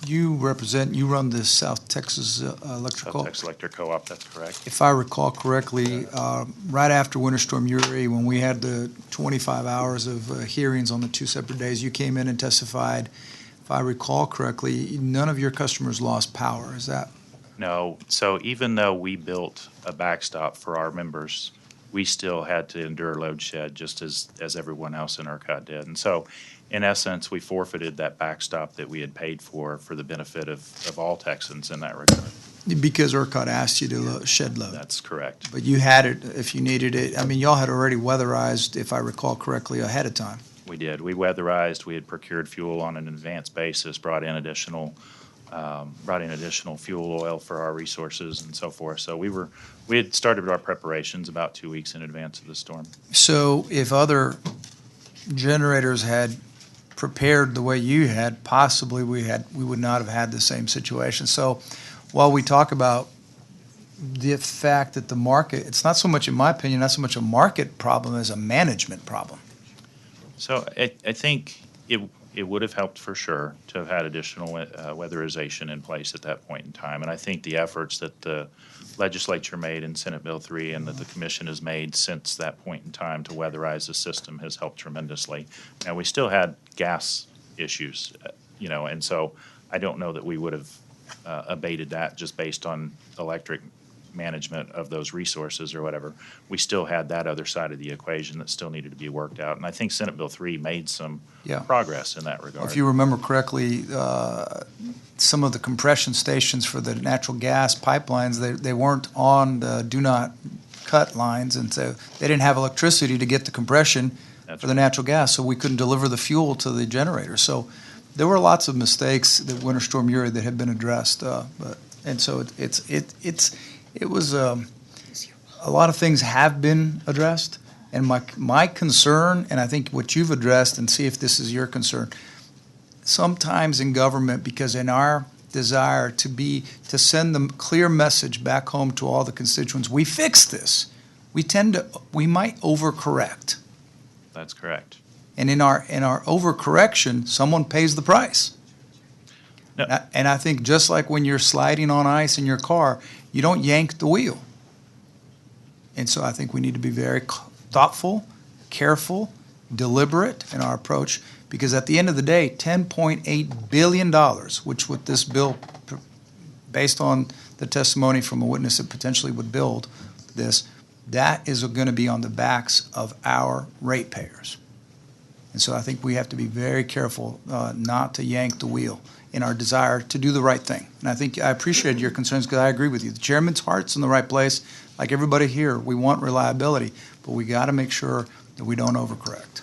you run the South Texas Electrical. South Texas Electric Co-op, that's correct. If I recall correctly, right after Winter Storm Uri, when we had the 25 hours of hearings on the two separate days, you came in and testified. If I recall correctly, none of your customers lost power. Is that? No, so even though we built a backstop for our members, we still had to endure load shed just as everyone else in ERCOT did. And so, in essence, we forfeited that backstop that we had paid for the benefit of all Texans in that regard. Because ERCOT asked you to shed load. That's correct. But you had it if you needed it. I mean, y'all had already weatherized, if I recall correctly, ahead of time. We did. We weatherized. We had procured fuel on an advanced basis, brought in additional fuel oil for our resources and so forth. So we had started our preparations about 2 weeks in advance of the storm. So if other generators had prepared the way you had, possibly we would not have had the same situation. So while we talk about the fact that the market, it's not so much, in my opinion, not so much a market problem as a management problem. So I think it would have helped for sure to have had additional weatherization in place at that point in time. And I think the efforts that the legislature made in Senate Bill 3 and that the commission has made since that point in time to weatherize the system has helped tremendously. Now, we still had gas issues, and so I don't know that we would have abated that just based on electric management of those resources or whatever. We still had that other side of the equation that still needed to be worked out. And I think Senate Bill 3 made some progress in that regard. If you remember correctly, some of the compression stations for the natural gas pipelines, they weren't on the do not cut lines, and so they didn't have electricity to get the compression for the natural gas, so we couldn't deliver the fuel to the generator. So there were lots of mistakes that Winter Storm Uri that have been addressed, and so it was a lot of things have been addressed, and my concern, and I think what you've addressed, and see if this is your concern, sometimes in government, because in our desire to send the clear message back home to all the constituents, we fix this. We might overcorrect. That's correct. And in our overcorrection, someone pays the price. No. And I think just like when you're sliding on ice in your car, you don't yank the wheel. And so I think we need to be very thoughtful, careful, deliberate in our approach, because at the end of the day, $10.8 billion, which with this bill, based on the testimony from a witness that potentially would build this, that is going to be on the backs of our ratepayers. And so I think we have to be very careful not to yank the wheel in our desire to do the right thing. And I appreciate your concerns because I agree with you. The chairman's heart's in the right place. Like everybody here, we want reliability, but we got to make sure that we don't overcorrect.